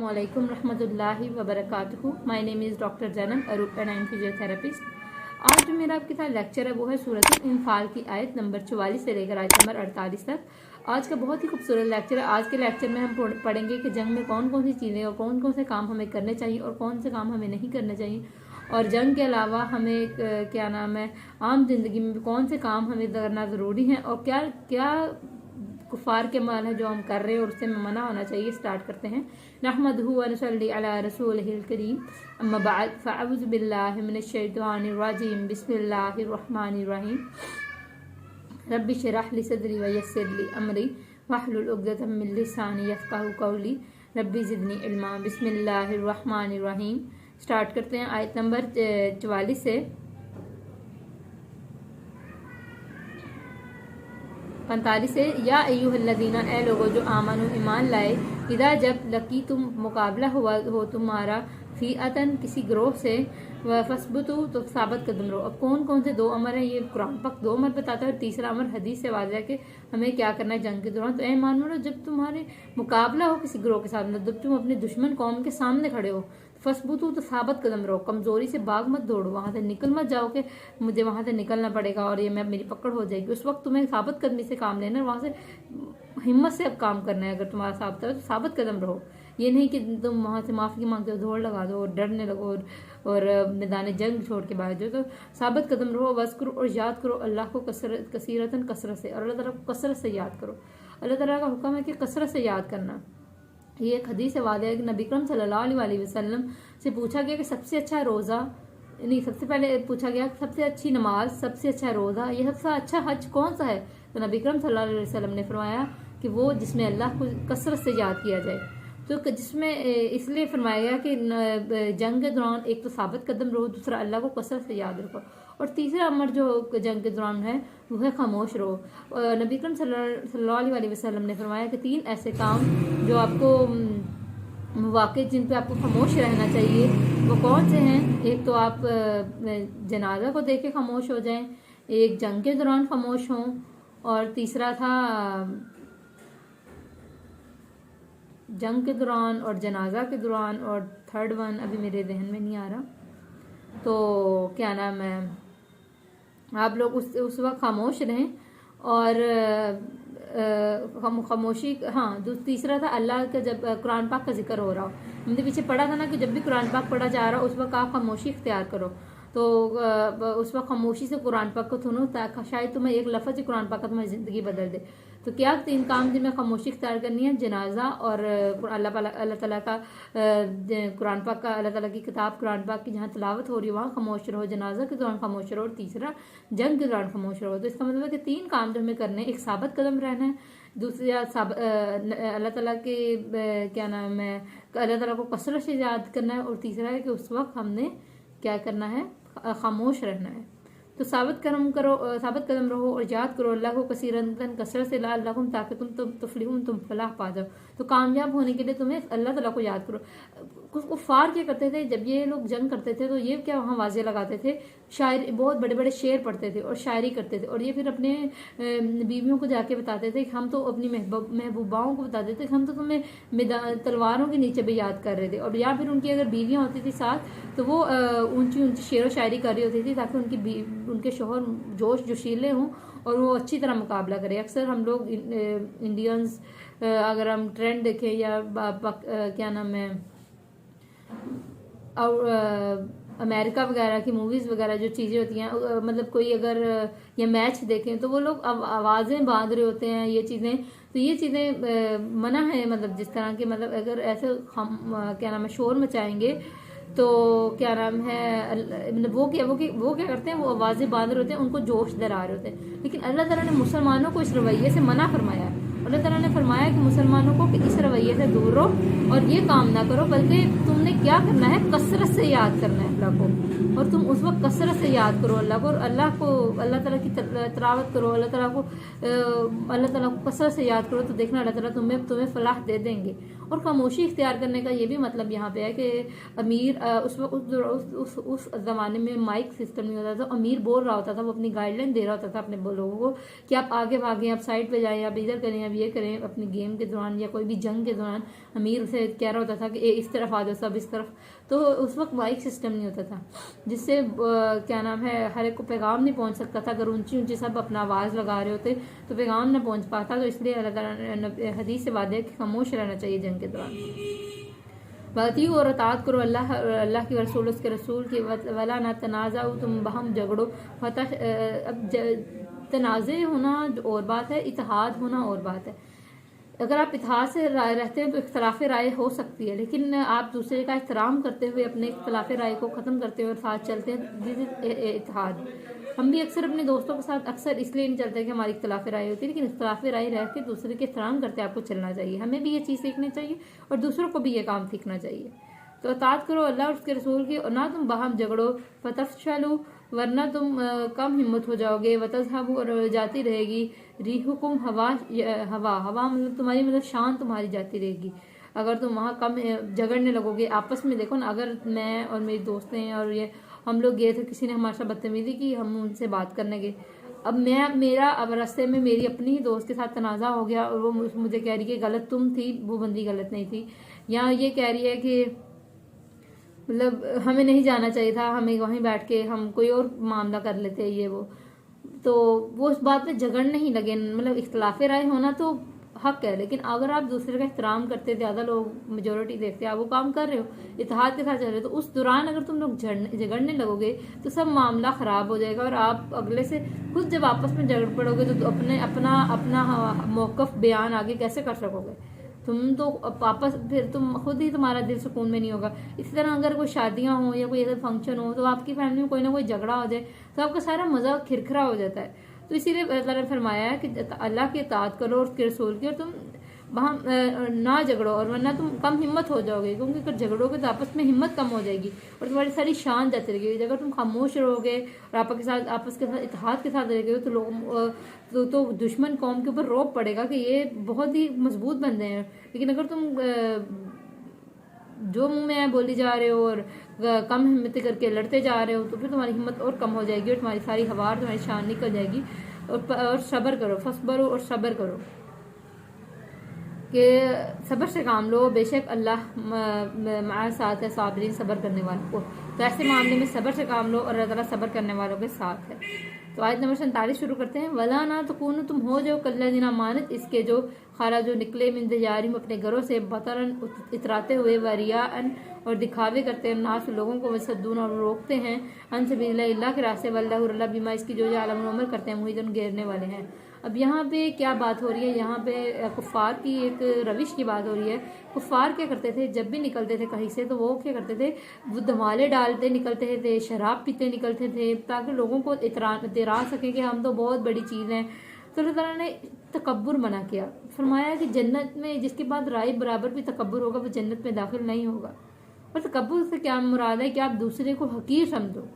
Assalamualaikum रहमतुल्लाहि व बरकातुहू। My name is doctor Zainab Arup and I am physiotherapist. आज जो मेरा आपके साथ लेक्चर है वो है सूरत इंफाल की आयत नंबर 44 से लेकर आयत नंबर 48 तक। आज का बहुत ही खूबसूरत लेक्चर है। आज के लेक्चर में हम पढ़ेंगे कि जंग में कौन कौन सी चीज़ें और कौन कौन से काम हमें करने चाहिए और कौन से काम हमें नहीं करने चाहिए, और जंग के अलावा हमें क्या नाम है आम जिंदगी में कौन से काम हमें करना ज़रूरी है और क्या क्या कुफार के माल है जो हम कर रहे हैं और उससे मना होना चाहिए। स्टार्ट करते हैं। नहमदुहु व नसल्ली अला रसूलिहिल करीम, अम्मा बाद, फ़अऊज़ु बिल्लाहि मिनश शैतानिर रजीम, बिस्मिल्लाहिर रहमानिर रहीम। रब्बि इश्रह ली सदरी व यस्सिर ली अमरी वहलुल उक़दतम मिन लिसानी यफ़क़हू क़ौली रब्बि ज़िदनी इल्मा। बिस्मिल्लाहिर रहमानिर रहीम। स्टार्ट करते हैं आयत नंबर 44 से 45 से। या अय्युहल्लज़ीना, ए लोगो जो आमनु ईमान लाए, इदा जब लकी तुम मुकाबला हुआ हो तुम्हारा, फी अतन किसी ग्रोह से, व फसबुतु तो साबित कदम रहो। अब कौन कौन से दो अमर हैं ये कुरान पाक दो अमर बताता है और तीसरा अमर हदीस से वाज़ह है कि हमें क्या करना है जंग के दौरान। तो ए मान लो जब तुम्हारे मुकाबला हो किसी ग्रोह के साथ, जब तुम अपने दुश्मन कौम के सामने खड़े हो, फसबुतु तो साबित कदम रहो, कमजोरी से भाग मत दौड़ो, वहां से निकल मत जाओ कि मुझे वहां से निकलना पड़ेगा और ये मैं मेरी पकड़ हो जाएगी। उस वक्त तुम्हें साबित कदमी से काम लेना है, वहां से हिम्मत से अब काम करना है। अगर तुम्हारा साबित है तो साबित कदम रहो। ये नहीं कि तुम वहां से माफी मांगते हो, दौड़ लगा दो और डरने लगो और मैदान जंग छोड़ के भाग जाओ। तो साबित कदम रहो, वज़ करो और याद करो अल्लाह को कसीरतन कसरत से, और अल्लाह ताला को कसरत से याद करो। अल्लाह ताला का हुक्म है कि कसरत से याद करना। ये एक हदीस से वादे है कि नबी करम सल्लल्लाहु अलैहि वसल्लम से पूछा गया कि सबसे अच्छा रोज़ा, नहीं सबसे पहले पूछा गया सबसे अच्छी नमाज, सबसे अच्छा रोज़ा, ये सबसे अच्छा हज कौन सा है? तो नबी करम सल्लल्लाहु अलैहि वसल्लम ने फरमाया कि वो जिसमें अल्लाह को कसरत से याद किया जाए। तो जिसमें इसलिए फरमाया गया कि जंग के दौरान एक तो साबित कदम रहो, दूसरा अल्लाह को कसरत से याद रखो, और तीसरा अमर जो जंग के दौरान है वो है खामोश रहो। नबी करम सल्लल्लाहु अलैहि वसल्लम ने फरमाया कि 3 ऐसे काम जो आपको मौके जिन पे आपको खामोश रहना चाहिए वो कौन से हैं। एक तो आप जनाजा को देख के खामोश हो जाएं, एक जंग के दौरान खामोश हों, और तीसरा था जंग के दौरान और जनाजा के दौरान, और थर्ड वन अभी मेरे जहन में नहीं आ रहा। तो क्या नाम है आप लोग उस वक्त खामोश रहें और खामोशी। हाँ, तीसरा था अल्लाह का जब कुरान पाक का जिक्र हो रहा हो, हमने पीछे पढ़ा था ना कि जब भी कुरान पाक पढ़ा जा रहा हो उस वक्त आप खामोशी इख्तियार करो। तो उस वक्त खामोशी से कुरान पाक को सुनो ताकि शायद तुम्हें एक लफ्ज़ कुरान पाक का तुम्हारी ज़िंदगी बदल दे। तो क्या 3 काम जिनमें खामोशी इख्तियार करनी है? जनाजा और अल्लाह ताला का कुरान पाक का, अल्लाह ताला की किताब कुरान पाक की जहाँ तिलावत हो रही है वहाँ खामोश रहो, जनाजा के दौरान खामोश रहो, और तीसरा जंग के दौरान खामोश रहो। तो इसका मतलब है कि 3 काम जो हमें करने हैं, एक साबित कदम रहना है, दूसरा अल्लाह ताला के क्या नाम है अल्लाह ताला को कसरत से याद करना है, और तीसरा है कि उस वक्त हमने क्या करना है, खामोश रहना है। तो साबित कदम रहो और याद करो अल्लाह को कसीरतन कसरत से, लअल्लकुम ताकि तुम तुफलिहून, तुम फलाह पा जाओ। तो कामयाब होने के लिए तुम्हें अल्लाह ताला को याद करो। कुफ्फार क्या करते थे जब ये लोग जंग करते थे तो ये क्या वहाँ वाजे लगाते थे, शायर बहुत बड़े बड़े शेर पढ़ते थे और शायरी करते थे, और ये फिर अपने बीवियों को जाके बताते थे कि हम तो अपनी महबूबाओं को बताते थे कि हम तो तुम्हें तलवारों के नीचे भी याद कर रहे थे। और या फिर उनकी अगर बीवियाँ होती थी साथ तो वो ऊंची ऊंची शेर व शायरी कर रही होती थी ताकि उनके शोहर जोश जोशीले हों और वो अच्छी तरह मुकाबला करें। अक्सर हम लोग इंडियंस अगर हम ट्रेंड देखें या क्या नाम है और अमेरिका वगैरह की मूवीज़ वगैरह जो चीज़ें होती हैं, मतलब कोई अगर ये मैच देखें तो वो लोग आवाज़ें बांध रहे होते हैं, ये चीज़ें, तो ये चीज़ें मना है। मतलब जिस तरह के मतलब अगर ऐसे हम क्या नाम है शोर मचाएंगे तो क्या नाम है वो क्या करते हैं, वो आवाज़ें बांध रहे होते हैं, उनको जोश दरा रहे होते हैं। लेकिन अल्लाह ताला ने मुसलमानों को इस रवैये से मना फरमाया है। अल्लाह ताला ने फरमाया कि मुसलमानों को कि इस रवैये से दूर रहो और ये काम ना करो, बल्कि तुमने क्या करना है, कसरत से याद करना है अल्लाह को, और तुम उस वक्त कसरत से याद करो अल्लाह को, और अल्लाह ताला की तलावत करो, अल्लाह ताला को कसरत से याद करो। तो देखना अल्लाह ताला तुम्हें फलाह दे देंगे। और खामोशी इख्तियार करने का ये भी मतलब यहाँ पे है कि अमीर उस जमाने में माइक सिस्टम नहीं होता था, अमीर बोल रहा होता था, वो अपनी गाइडलाइन दे रहा होता था अपने लोगों को कि आप आगे भागें, आप साइड पे जाएं, आप इधर करें, आप ये करें। अपनी गेम के दौरान या कोई भी जंग के दौरान अमीर उसे कह रहा होता था कि इस तरफ आ जाओ, सब इस तरफ। तो उस वक्त माइक सिस्टम नहीं होता था, जिससे क्या नाम है, हर एक को पैगाम नहीं पहुंच सकता था। अगर ऊंची ऊंची सब अपना आवाज़ लगा रहे होते तो पैगाम ना पहुंच पाता। तो इसलिए अल्लाह ताला ने हदीस से वादे कि खामोश रहना चाहिए जंग के दौरान। बाती और अतात करो अल्लाह की रसूल, उसके रसूल की, वला ना तनाज़ा, तुम बहम झगड़ो। फतह अब तनाज़े होना और बात है, इत्तेहाद होना और बात है। अगर आप इत्तेहाद से रहते हैं तो इख्तलाफ राय हो सकती है, लेकिन आप दूसरे का एहतराम करते हुए अपने इख्तलाफ राय को ख़त्म करते हुए साथ चलते हैं, दिस इज इत्तेहाद। हम भी अक्सर अपने दोस्तों के साथ अक्सर इसलिए नहीं चलते कि हमारी इख्तलाफ राय होती है, लेकिन इख्तलाफ राय रह के दूसरे के एहतराम करते आपको चलना चाहिए। हमें भी ये चीज़ सीखनी चाहिए और दूसरों को भी ये काम सीखना चाहिए। तो अतात करो अल्लाह और उसके रसूल की, और ना तुम बाहम झगड़ो, फतफशलू, वरना तुम कम हिम्मत हो जाओगे, वतज़हबू, और जाती रहेगी, रिहुकुम, हवा हवा मतलब तुम्हारी, मतलब शान तुम्हारी जाती रहेगी। अगर तुम वहाँ कम झगड़ने लगोगे आपस में। देखो ना, अगर मैं और मेरी दोस्तें हैं और ये हम लोग गए थे, किसी ने हमारे साथ बदतमीजी की, हम उनसे बात करने गए, अब रास्ते में मेरी अपनी ही दोस्त के साथ तनाज़ा हो गया और वो मुझे कह रही है गलत तुम थी, वो बंदी गलत नहीं थी, या ये कह रही है कि मतलब हमें नहीं जाना चाहिए था, हमें वहीं बैठ के हम कोई और मामला कर लेते ये वो। तो वो उस बात पे झगड़ने ही लगे। मतलब इख्तलाफ राय होना तो हक है, लेकिन अगर आप दूसरे का एहतराम करते, ज़्यादा लोग मेजोरिटी देखते हैं, आप वो काम कर रहे हो, इत्तेहाद के साथ चल रहे हो, तो उस दौरान अगर तुम लोग झगड़ने लगोगे तो सब मामला ख़राब हो जाएगा और आप अगले से खुद जब आपस में झगड़ पड़ोगे तो अपना मौक़िफ़ बयान आगे कैसे कर सकोगे? तुम तो वापस फिर तुम खुद ही, तुम्हारा दिल सुकून में नहीं होगा। इसी तरह अगर कोई शादियां हो या कोई ऐसा फंक्शन हो तो आपकी फैमिली में कोई ना कोई झगड़ा हो जाए तो आपका सारा मज़ा खिरखरा हो जाता है। तो इसीलिए अल्लाह ने फरमाया है कि अल्लाह की इताअत करो और उसके रसूल की, और तुम वहाँ ना झगड़ो, और वरना तुम कम हिम्मत हो जाओगे, क्योंकि अगर झगड़ोगे तो आपस में हिम्मत कम हो जाएगी और तुम्हारी सारी शान जाती रहेगी। अगर तुम खामोश रहोगे और आपस के साथ इत्तेहाद के साथ रहेगे तो लोग तो दुश्मन कौम के ऊपर रौब पड़ेगा कि ये बहुत ही मजबूत बंदे हैं। लेकिन अगर तुम जो मुंह में बोली जा रहे हो और कम हिम्मत करके लड़ते जा रहे हो तो फिर तुम्हारी हिम्मत और कम हो जाएगी और तुम्हारी सारी हवा, तुम्हारी शान निकल जाएगी। और सब्र करो, फसबरो, और सब्र करो कि सब्र से काम लो, बेशक अल्लाह हमारे साथ है साबरीन, सब्र करने वालों को। तो ऐसे मामले में सब्र से काम लो और अल्लाह ताला सब्र करने वालों के साथ है। तो आयत नंबर 47 शुरू करते हैं। वला ना तो कौन तुम हो जो कल्ला दिना मानत इसके जो खारा जो निकले मिन दियारिम अपने घरों से, बतरन इतराते हुए, वरियान और दिखावे करते हैं, नास लोगों को वसद्दून और रोकते हैं, अन सबीलिल्लाह के रास्ते, वल्लाहु अल्लाह बिमा इसकी जो आलम उमर करते हैं, मुहिदन घेरने वाले हैं। अब यहाँ पे क्या बात हो रही है? यहाँ पे कुफ़ार की एक रविश की बात हो रही है। कुफ़ार क्या करते थे जब भी निकलते थे कहीं से, तो वो क्या करते थे, वो धमाले डालते निकलते थे, शराब पीते निकलते थे, ताकि लोगों को इतरा सके कि हम तो बहुत बड़ी चीज़ हैं। तो अल्लाह ताला ने तकब्बुर मना किया, फरमाया कि जन्नत में जिसके बाद राय बराबर भी तकब्बुर होगा वो जन्नत में दाखिल नहीं होगा। और तकब्बुर से क्या मुराद है कि आप दूसरे को हकीर समझो,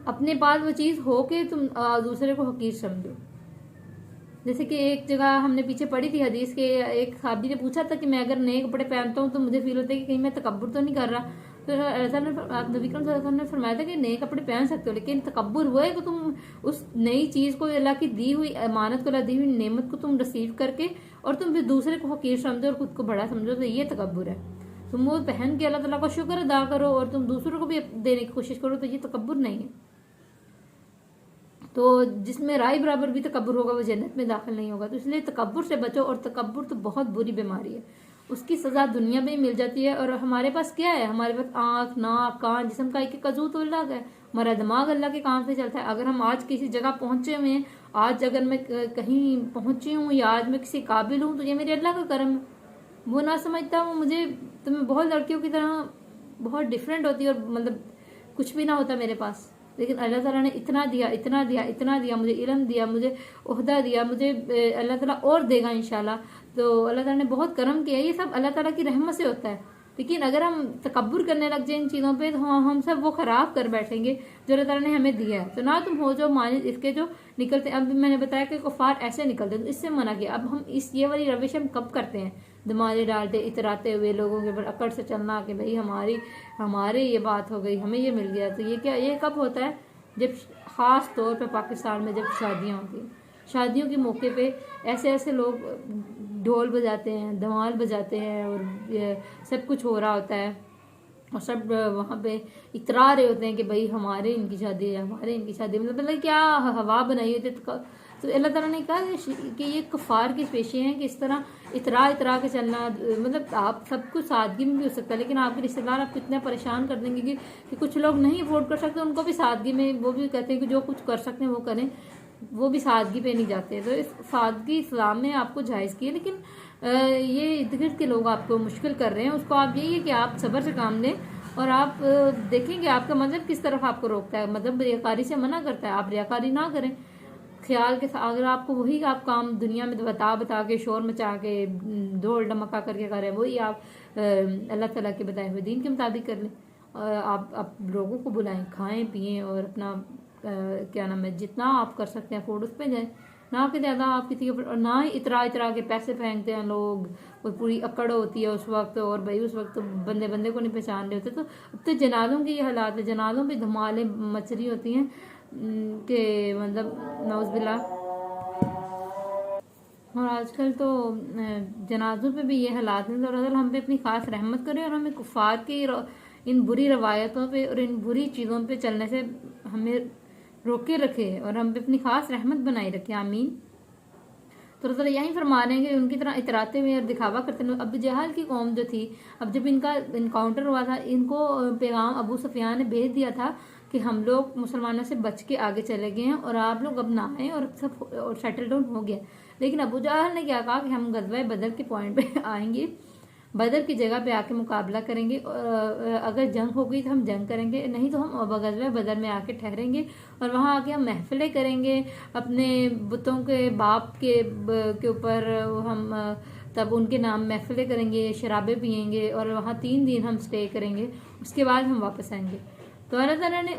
अपने पास वो चीज़ हो के तुम दूसरे को हकीर समझो। जैसे कि एक जगह हमने पीछे पढ़ी थी हदीस के, एक साहबी ने पूछा था कि मैं अगर नए कपड़े पहनता हूँ तो मुझे फील होता है कि कहीं मैं तकब्बुर तो नहीं कर रहा। तो नबी करम सल्लल्लाहु अलैहि वसल्लम ने फरमाया था कि नए कपड़े पहन सकते हो, लेकिन तकब्बुर वो है कि तुम उस नई चीज़ को, अल्लाह की दी हुई अमानत को, अल्लाह दी हुई नेमत को तुम रिसीव करके और तुम फिर दूसरे को हकीर समझो और खुद को बड़ा समझो, तो ये तकब्बुर है। तुम वो पहन के अल्लाह ताला का शुक्र अदा करो और तुम दूसरों को भी देने की कोशिश करो, तो ये तकब्बुर नहीं है। तो जिसमें राय बराबर भी तकब्बुर होगा वो जन्नत में दाखिल नहीं होगा। तो इसलिए तकब्बुर से बचो, और तकब्बुर तो बहुत बुरी बीमारी है, उसकी सज़ा दुनिया में मिल जाती है। और हमारे पास क्या है? हमारे पास आँख, नाक, कान, जिस्म का एक अज़ू तो अल्लाह का है, हमारा दिमाग अल्लाह के काम से चलता है। अगर हम आज किसी जगह पहुंचे हुए हैं, आज अगर मैं कहीं पहुंची हूँ या आज मैं किसी काबिल हूँ, तो ये मेरे अल्लाह का करम है। वो ना समझता हूँ मुझे, तो मैं बहुत लड़कियों की तरह बहुत डिफरेंट होती है और मतलब कुछ भी ना होता मेरे पास, लेकिन अल्लाह ताला ने इतना दिया, इतना दिया, इतना दिया, मुझे इल्म दिया, मुझे ओहदा दिया, मुझे अल्लाह ताला और देगा इंशाल्लाह। तो अल्लाह ताला ने बहुत करम किया, ये सब अल्लाह ताला की रहमत से होता है। लेकिन अगर हम तकब्बुर करने लग जाए इन चीज़ों पे तो हम सब वो ख़राब कर बैठेंगे जो अल्लाह ताला ने हमें दिया है। तो ना तुम हो जो माने इसके जो निकलते, अब मैंने बताया कि कुफार ऐसे निकलते हैं, तो इससे मना किया। अब हम ये वाली रविश हम कब करते हैं? दिमागे डालते इतराते हुए लोगों के ऊपर अकड़ से चलना कि भाई हमारे ये बात हो गई, हमें ये मिल गया। तो ये क्या, ये कब होता है? जब ख़ास तौर पे पाकिस्तान में जब शादियाँ होती हैं, शादियों के मौके पे ऐसे ऐसे लोग ढोल बजाते हैं, धमाल बजाते हैं और ये सब कुछ हो रहा होता है और सब वहाँ पे इतरा रहे होते हैं कि भाई हमारे इनकी शादी है, हमारे इनकी शादी, मतलब क्या हवा बनाई होती है। तो अल्लाह ताला ने कहा कि ये कुफार के पेशे हैं कि इस तरह इतरा के चलना, मतलब आप सब कुछ सादगी में भी हो सकता है, लेकिन आपके रिश्तेदार आपको इतना परेशान कर देंगे कि कुछ लोग नहीं अफोर्ड कर सकते, उनको भी सादगी में वो भी कहते हैं कि जो कुछ कर सकते हैं वो करें, वो भी सादगी पे नहीं जाते। तो इस सादगी इस्लाम में आपको जायज़ की है, लेकिन ये इर्द गिर्द के लोग आपको मुश्किल कर रहे हैं, उसको आप यही है कि आप सब्र से काम लें और आप देखेंगे आपका मजहब किस तरफ आपको रोकता है। मतलब रियाकारी से मना करता है, आप रियाकारी ना करें ख्याल के साथ। अगर आपको वही आप काम दुनिया में बता के शोर मचा के ढोल डमका करके करें, वही आप अल्लाह ताला के बताए हुए दीन के मुताबिक कर लें। आप लोगों को बुलाएं, खाएं पिएं और अपना क्या नाम है, जितना आप कर सकते हैं अफोर्ड उस पर जाए, ना कि ज़्यादा आप किसी के ऊपर, ना ही इतरा के पैसे फेंकते हैं लोग और पूरी अकड़ होती है उस वक्त। और भाई उस वक्त तो बंदे को नहीं पहचान रहे होते। तो अब तो जनाजों की ये हालात है, जनाजों पे धमालें मच रही होती हैं कि मतलब नौज़बिल्ला। और आजकल तो जनाजों पे भी ये हालात हैं। तो अल्लाह हम पे अपनी खास रहमत करे और हमें कुफार की इन बुरी रवायतों पे और इन बुरी चीज़ों पे चलने से हमें रोके रखे और हम पे अपनी खास रहमत बनाए रखे, आमीन। तो रसूल यही फरमा रहे हैं कि उनकी तरह इतराते हुए और दिखावा करते हुए अबू जहल की कौम जो थी, अब जब इनका इनकाउंटर हुआ था, इनको पैगाम अबू सुफियान ने भेज दिया था कि हम लोग मुसलमानों से बच के आगे चले गए हैं और आप लोग अब ना आए और सब और सेटल डाउन हो गया। लेकिन अबू जहल ने क्या कहा कि हम गज़वा बदर के पॉइंट पे आएंगे, बदर की जगह पे आके मुकाबला करेंगे, अगर जंग हो गई तो हम जंग करेंगे, नहीं तो हम गज़वा बदर में आके ठहरेंगे और वहाँ आके हम महफिलें करेंगे अपने बुतों के बाप के ऊपर, हम तब उनके नाम महफिलें करेंगे, शराबें पियेंगे और वहाँ 3 दिन हम स्टे करेंगे, उसके बाद हम वापस आएंगे। तो अल्लाह ताला ने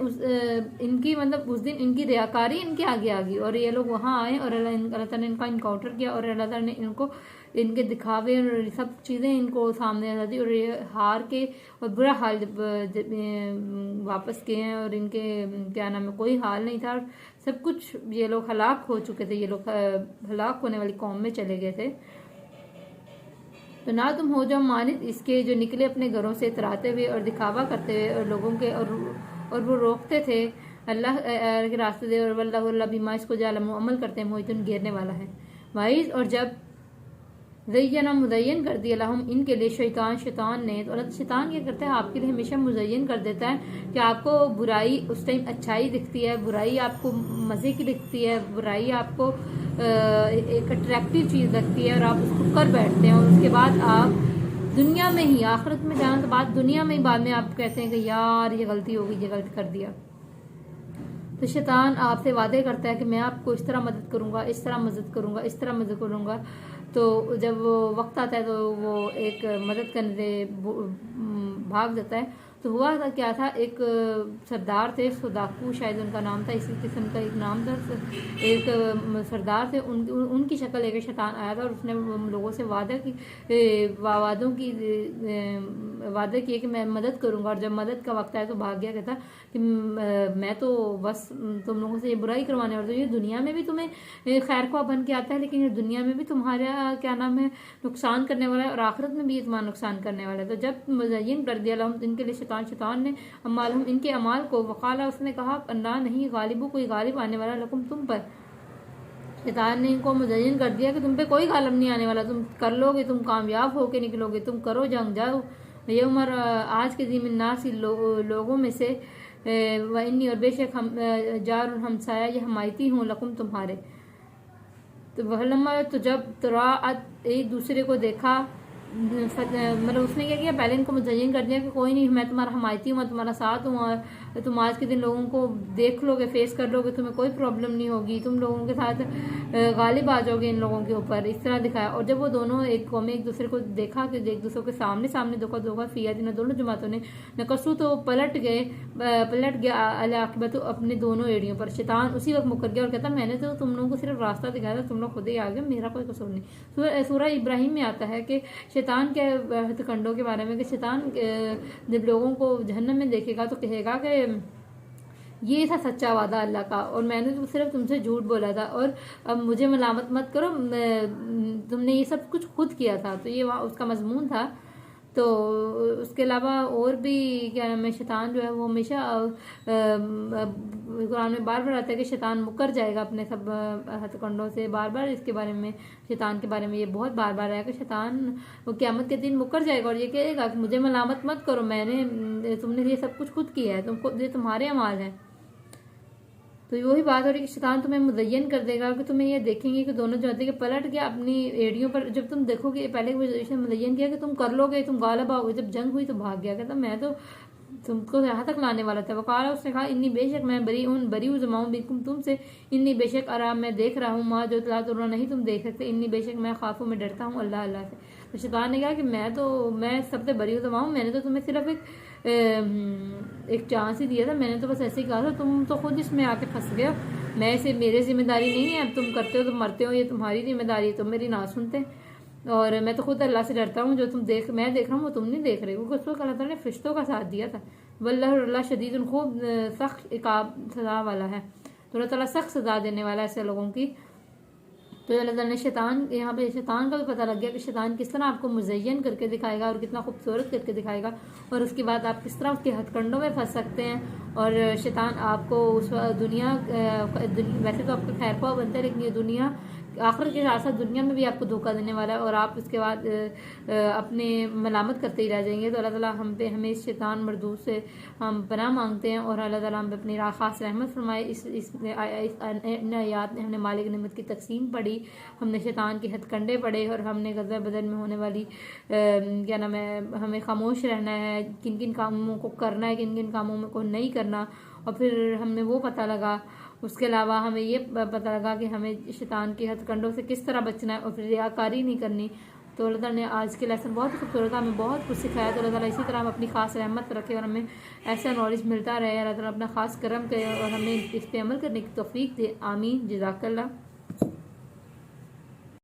इनकी मतलब उस दिन इनकी रियाकारी इनके आगे आ गई और ये लोग वहाँ आए और अल्लाह ताला ने इनका इनकाउंटर किया और अल्लाह ताला ने इनको इनके दिखावे और सब चीज़ें इनको सामने आ दी और ये हार के और बुरा हाल वापस किए हैं और इनके क्या नाम है कोई हाल नहीं था, सब कुछ ये लोग हलाक हो चुके थे, ये लोग हलाक होने वाली कौम में चले गए थे। तो ना तुम हो जाओ मानित इसके जो निकले अपने घरों से इतराते हुए और दिखावा करते हुए और लोगों के और वो रोकते थे अल्लाह के रास्ते दे और वल्लाह बीमा इसको जालम अमल करते हैं मोहितुन घेरने वाला है। वाइज और जब ज़य्यना मुज़य्यन कर दिया हम इनके लिए शैतान ने, तो अल्लाह शैतान क्या करता है आपके लिए हमेशा मुज़य्यन कर देता है कि आपको बुराई उस टाइम अच्छाई दिखती है, बुराई आपको मज़े की दिखती है, बुराई आपको एक अट्रैक्टिव चीज़ लगती है और आप उसको कर बैठते हैं और उसके बाद आप दुनिया में ही आखिरत में जाने के बाद दुनिया में ही बाद में आप कहते हैं कि यार ये गलती हो गई, ये गलती कर दिया। तो शैतान आपसे वादे करता है कि मैं आपको इस तरह मदद करूंगा, इस तरह मदद करूंगा, इस तरह मदद करूंगा। तो जब वो वक्त आता है तो वो एक मदद करने से भाग जाता है। तो हुआ था क्या था, एक सरदार थे सुदाकू शायद उनका नाम था, इसी किस्म का एक नाम था, एक सरदार थे, उनकी शक्ल लेकर शैतान आया था और उसने लोगों से वादा किए कि मैं मदद करूंगा। और जब मदद का वक्त आया तो भाग गया, कहता कि मैं तो बस तुम लोगों से ये बुराई करवाने वाला, तो ये दुनिया में भी तुम्हें खैर ख्वाह बन के आता है, लेकिन ये दुनिया में भी तुम्हारा क्या नाम है नुकसान करने वाला है और आखिरत में भी ये तुम्हारा नुकसान करने वाला है। तो जब मुज़य्यन कर दिया हम इनके लिए शैतान ने अमाल हम इनके अमाल को, वकाला उसने कहा अल्लाह नहीं गालिबू कोई गालिब आने वाला लकुम तुम पर। शैतान ने इनको मुज़य्यन कर दिया कि तुम पे कोई गालिब नहीं आने वाला, तुम कर लोगे, तुम कामयाब होके निकलोगे, तुम करो जंग जाओ। ये उम्र आज के ज़मीनासी लोगों में से वन्नी और बेशक हम जार हमसाया ये हमायती हूँ लकुम तुम्हारे। तो वह तो जब तरा एक दूसरे को देखा, मतलब उसने क्या किया पहले इनको मुज़य्यन कर दिया कि कोई नहीं मैं तुम्हारा हमायती हूँ, मैं तुम्हारा साथ हूँ और तुम आज के दिन लोगों को देख लोगे, फेस कर लोगे, तुम्हें कोई प्रॉब्लम नहीं होगी, तुम लोगों के साथ गालिब आ जाओगे इन लोगों के ऊपर, इस तरह दिखाया। और जब वो दोनों एक कौमें एक दूसरे को देखा कि एक दूसरे के सामने सामने धोखा धोखा फिया दिन दोनों जमातों ने नकसू तो पलट गया अलाकिबत अपने दोनों एड़ियों पर। शैतान उसी वक्त मुकर गया और कहता मैंने तो तुम लोगों को सिर्फ रास्ता दिखाया था, तुम लोग खुद ही आ गए, मेरा कोई कसूर नहीं। सूरह इब्राहिम में आता है कि शैतान के हथकंडों के बारे में कि शैतान जब लोगों को जहन्नम में देखेगा तो कहेगा कि ये था सच्चा वादा अल्लाह का और मैंने तो सिर्फ तुमसे झूठ बोला था और अब मुझे मलामत मत करो, तुमने ये सब कुछ खुद किया था। तो ये उसका मजमून था। तो उसके अलावा और भी क्या नाम है, शैतान जो है वो हमेशा कुरान में बार बार आता है कि शैतान मुकर जाएगा अपने सब हथकंडों से। बार बार इसके बारे में, शैतान के बारे में ये बहुत बार बार आया कि शैतान वो क़यामत के दिन मुकर जाएगा और ये कहेगा कि मुझे मलामत मत करो, तुमने ये सब कुछ खुद किया है, ये तुम्हारे अमाल है। तो वही बात हो रही है कि शैतान तुम्हें मुज़य्यन कर देगा कि तुम्हें ये देखेंगे कि दोनों जो के पलट गया अपनी एड़ियों पर। जब तुम देखोगे पहले मुज़य्यन किया कि तुम कर लोगे, तुम गालिब आओगे, जब जंग हुई तो भाग गया, कहता मैं तो तुमको यहाँ तक लाने वाला था। वकाला उसने कहा इन्नी बेशक मैं बरी जमाऊँ बिकुम तुमसे, इन्नी बेशक आराम मैं देख रहा हूँ, माँ जो तला तुरना नहीं तुम देख सकते, इन्नी बेशक मैं खाफू में डरता हूँ अल्लाह से। तो शैतान ने कहा कि मैं सबसे बरी जमाऊँ, मैंने तो तुम्हें सिर्फ एक चांस ही दिया था, मैंने तो बस ऐसे ही कहा था, तुम तो खुद इसमें आके फंस गए हो, मेरी जिम्मेदारी नहीं है, अब तुम करते हो तुम मरते हो, ये तुम्हारी जिम्मेदारी है, तुम मेरी ना सुनते। और मैं तो खुद अल्लाह से डरता हूँ, जो मैं देख रहा हूँ वो तुम नहीं देख रहे, क्योंकि उस वक्त अल्लाह ताला ने फरिश्तों का साथ दिया था। वल्लाह शदीद खूब सख्त इकाब सजा वाला है, तो अल्लाह ताला सख्त सजा देने वाला है ऐसे लोगों की। तो अल्लाह ताला ने यहाँ पे शैतान का भी पता लग गया कि शैतान किस तरह आपको मुज़य्यन करके दिखाएगा और कितना खूबसूरत करके दिखाएगा, और उसके बाद आप किस तरह उसके हथकंडों में फंस सकते हैं। और शैतान आपको उस दुनिया वैसे तो आपका खैर ख्वाह बनता है, लेकिन ये दुनिया आखिरत के साथ साथ दुनिया में भी आपको धोखा देने वाला है और आप उसके बाद अपने मलामत करते ही रह जाएंगे। तो अल्लाह ताला हमें इस शैतान मरदूद से हम पनाह मांगते हैं और अल्लाह ताला हम पे अपनी खास रहमत फरमाए। इस आयात में हमने मालिक नेमत की तकसीम पढ़ी, हमने शैतान के हथकंडे पढ़े और हमने ग़ज़ब बदन में होने वाली क्या नाम है, हमें खामोश रहना है, किन किन कामों को करना है, किन किन कामों में को नहीं करना, और फिर हमें वो पता लगा। उसके अलावा हमें ये पता लगा कि हमें शैतान के हथकंडों से किस तरह बचना है और फिर रियाकारी नहीं करनी। तो अल्लाह ताला ने आज के लेसन बहुत खूबसूरत हमें बहुत कुछ सिखाया। तो अल्लाह ताला इसी तरह हम अपनी खास रहमत रखे और हमें ऐसा नॉलेज मिलता रहे। अल्लाह ताला अपना खास करम करे और हमें इस पर अमल करने की तौफीक दे। आमीन। जज़ाकल्लाह।